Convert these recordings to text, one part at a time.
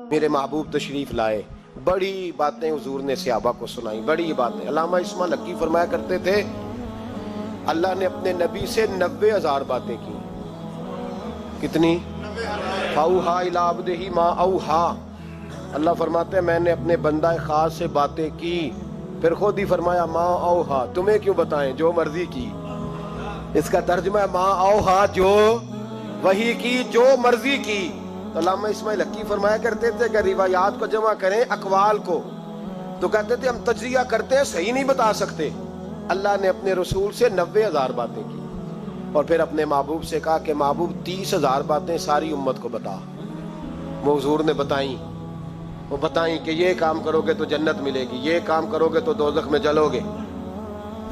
میرے محبوب تشریف لائے، بڑی باتیں حضور نے صحابہ کو سنائی، بڑی باتیں۔ علامہ اسماعیل حقی فرمایا کرتے تھے اللہ نے اپنے نبی سے 90,000 باتیں کی۔ کتنی؟ فَأَوْحَىٰ إِلَىٰ عَبْدِهِ مَا أَوْحَىٰ۔ اللہ فرماتے ہیں میں نے اپنے بندہ خاص سے باتیں کی، پھر خود ہی فرمایا ما اوحا، تمہیں کیوں بتائیں، جو مرضی کی۔ اس کا ترجمہ ہے ما اوحا، جو وحی کی، جو مرضی کی۔ تو علامہ اسماعیل حقی فرمایا کرتے تھے کہ روایات کو جمع کریں اقوال کو، تو کہتے تھے ہم تجزیہ کرتے ہیں صحیح نہیں بتا سکتے۔ اللہ نے اپنے رسول سے 90,000 باتیں کی، اور پھر اپنے محبوب سے کہا کہ محبوب 30,000 باتیں ساری امت کو بتا۔ وہ حضور نے بتائیں، وہ بتائیں کہ یہ کام کرو گے تو جنت ملے گی، یہ کام کرو گے تو دوزخ میں جلو گے۔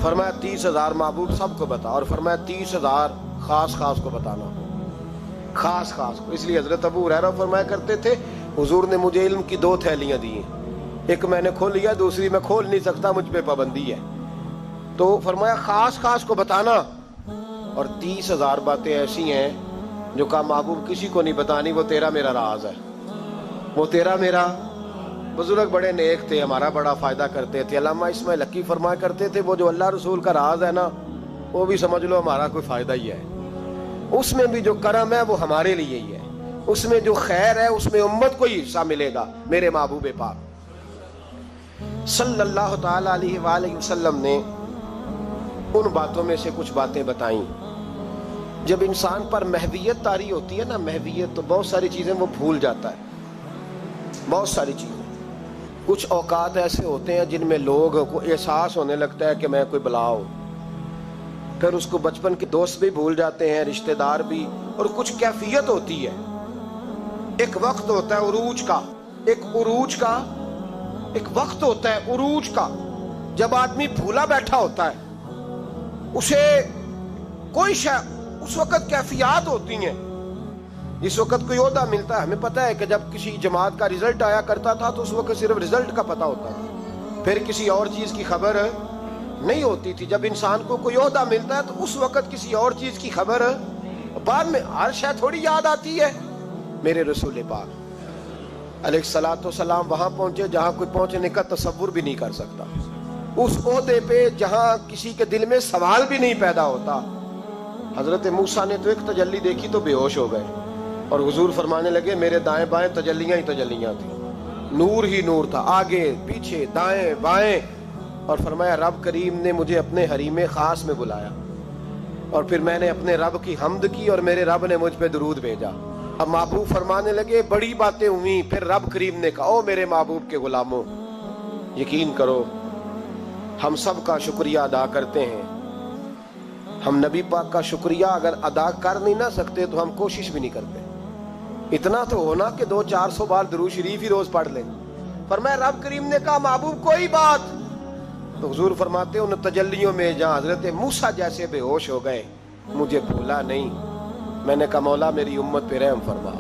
فرمایا 30,000 محبوب سب کو بتا، اور فرمایا 30,000 خاص خاص کو بتانا، خاص خاص کو۔ اس لیے حضرت ابو ہریرہ فرمایا کرتے تھے حضور نے مجھے علم کی 2 تھیلیاں دی ہیں، ایک میں نے کھول لیا، دوسری میں کھول نہیں سکتا، مجھ پہ پابندی ہے۔ تو فرمایا خاص خاص کو بتانا، اور 30,000 باتیں ایسی ہیں جو کہا محبوب کسی کو نہیں بتانی، وہ تیرا میرا راز ہے، وہ تیرا میرا۔ بزرگ بڑے نیک تھے، ہمارا بڑا فائدہ کرتے تھے۔ علامہ اسماعیل حقی فرمایا کرتے تھے وہ جو اللہ رسول کا راز ہے نا، وہ بھی سمجھ لو ہمارا کوئی فائدہ ہی ہے، اس میں بھی جو کرم ہے وہ ہمارے لیے ہی ہے، اس میں جو خیر ہے اس میں امت کو ہی حصہ ملے گا۔ میرے محبوب پاک صلی اللہ تعالی علیہ وآلہ وسلم نے ان باتوں میں سے کچھ باتیں بتائیں۔ جب انسان پر محویت طاری ہوتی ہے نا، محویت، تو بہت ساری چیزیں وہ بھول جاتا ہے، بہت ساری چیزیں۔ کچھ اوقات ایسے ہوتے ہیں جن میں لوگ کو احساس ہونے لگتا ہے کہ میں کوئی بلا ہوں، پھر اس کو بچپن کے دوست بھی بھول جاتے ہیں، رشتہ دار بھی، اور کچھ کیفیت ہوتی ہے، ایک وقت ہوتا ہے عروج کا، ایک وقت ہوتا ہے عروج کا، جب آدمی بھولا بیٹھا ہوتا ہے، اسے کوئی اس وقت کیفیات ہوتی ہیں۔ جس وقت کوئی عہدہ ملتا ہے، ہمیں پتہ ہے کہ جب کسی جماعت کا رزلٹ آیا کرتا تھا تو اس وقت صرف رزلٹ کا پتہ ہوتا تھا، پھر کسی اور چیز کی خبر نہیں ہوتی تھی۔ جب انسان کو کوئی عہدہ ملتا ہے تو اس وقت کسی اور چیز کی خبر، بعد میں ہر شے تھوڑی یاد آتی ہے۔ میرے رسول پاک علیہ الصلوۃ والسلام وہاں پہنچے جہاں کوئی پہنچنے کا تصور بھی نہیں کر سکتا، اس عہدے پہ جہاں کسی کے دل میں سوال بھی نہیں پیدا ہوتا۔ حضرت موسیٰ نے تو ایک تجلی دیکھی تو بے ہوش ہو گئے، اور حضور فرمانے لگے میرے دائیں بائیں تجلیاں ہی تجلیاں تھیں، نور ہی نور تھا، آگے پیچھے دائیں بائیں۔ اور فرمایا رب کریم نے مجھے اپنے حریم خاص میں بلایا، اور پھر میں نے اپنے رب کی حمد کی، اور میرے رب نے مجھ پہ درود بھیجا۔ اب محبوب فرمانے لگے بڑی باتیں ہوئیں، پھر رب کریم نے کہا او میرے محبوب کے غلاموں، یقین کرو ہم سب کا شکریہ ادا کرتے ہیں، ہم نبی پاک کا شکریہ اگر ادا کر نہیں نہ سکتے تو ہم کوشش بھی نہیں کرتے، اتنا تو ہونا کہ 200-400 بار درود شریف ہی روز پڑھ لیں۔ فرمایا رب کریم نے کہا محبوب کوئی بات، تو حضور فرماتے ان تجلیوں میں جہاں حضرت موسیٰ جیسے بے ہوش ہو گئے مجھے بھولا نہیں۔ میں نے کہا مولا میری امت پہ رحم فرما،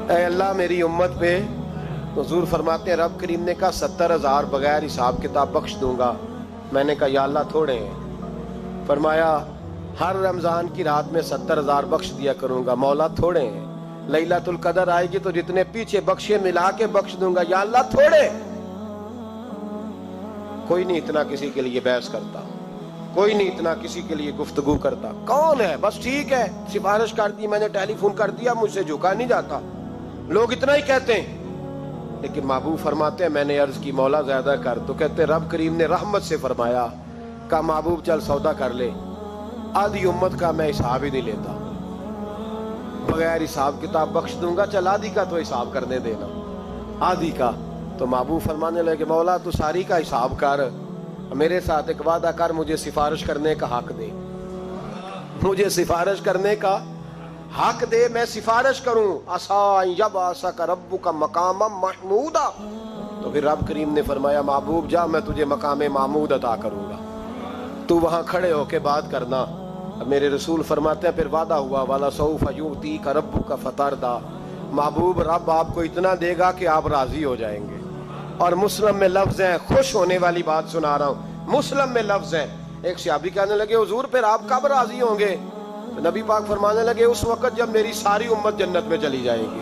اے اللہ میری امت پہ۔ تو حضور فرماتے ہیں رب کریم نے کہا 70,000 بغیر حساب کتاب بخش دوں گا۔ میں نے کہا یا اللہ تھوڑے ہیں۔ فرمایا ہر رمضان کی رات میں 70,000 بخش دیا کروں گا۔ مولا تھوڑے ہیں، لیلۃ القدر آئے گی تو جتنے پیچھے بخشے ملا کے بخش دوں گا۔ یا اللہ تھوڑے۔ کوئی نہیں اتنا کسی کے لیے بحث کرتا، کوئی نہیں اتنا کسی کے لیے گفتگو کرتا، کون ہے بس ٹھیک ہے سفارش کر دی، میں نے ٹیلی فون کر دیا، مجھ سے جھکا نہیں جاتا، لوگ اتنا ہی کہتے ہیں۔ لیکن محبوب فرماتے ہیں میں نے عرض کی مولا زیادہ کر، تو کہتے رب کریم نے رحمت سے فرمایا، کہا محبوب چل سودا کر لے، آدھی امت کا میں حساب ہی نہیں لیتا، بغیر حساب کتاب بخش دوں گا، چل آدھی کا تو حساب کرنے دینا، آدھی کا۔ تو محبوب فرمانے لگے مولا تو ساری کا حساب کر، میرے ساتھ ایک وعدہ کر، مجھے سفارش کرنے کا حق دے، مجھے سفارش کرنے کا حق دے، میں سفارش کروں۔ عسیٰ ان یبعثک ربک مقاما محمودا۔ تو پھر رب کریم نے فرمایا محبوب جا میں تجھے مقام محمود عطا کروں گا، تو وہاں کھڑے ہو کے بات کرنا۔ میرے رسول فرماتے ہیں پھر وعدہ ہوا وَلَسَوْفَ يُعْطِيكَ رَبُّكَ فَتَرْضَىٰ، محبوب رب آپ کو اتنا دے گا کہ آپ راضی ہو جائیں گے۔ اور مسلم میں لفظ ہیں، خوش ہونے والی بات سنا رہا ہوں، مسلم میں لفظ ہیں۔ ایک صحابی کہنے لگے حضور پھر آپ کب راضی ہوں گے؟ نبی پاک فرمانے لگے اس وقت جب میری ساری امت جنت میں چلی جائے گی،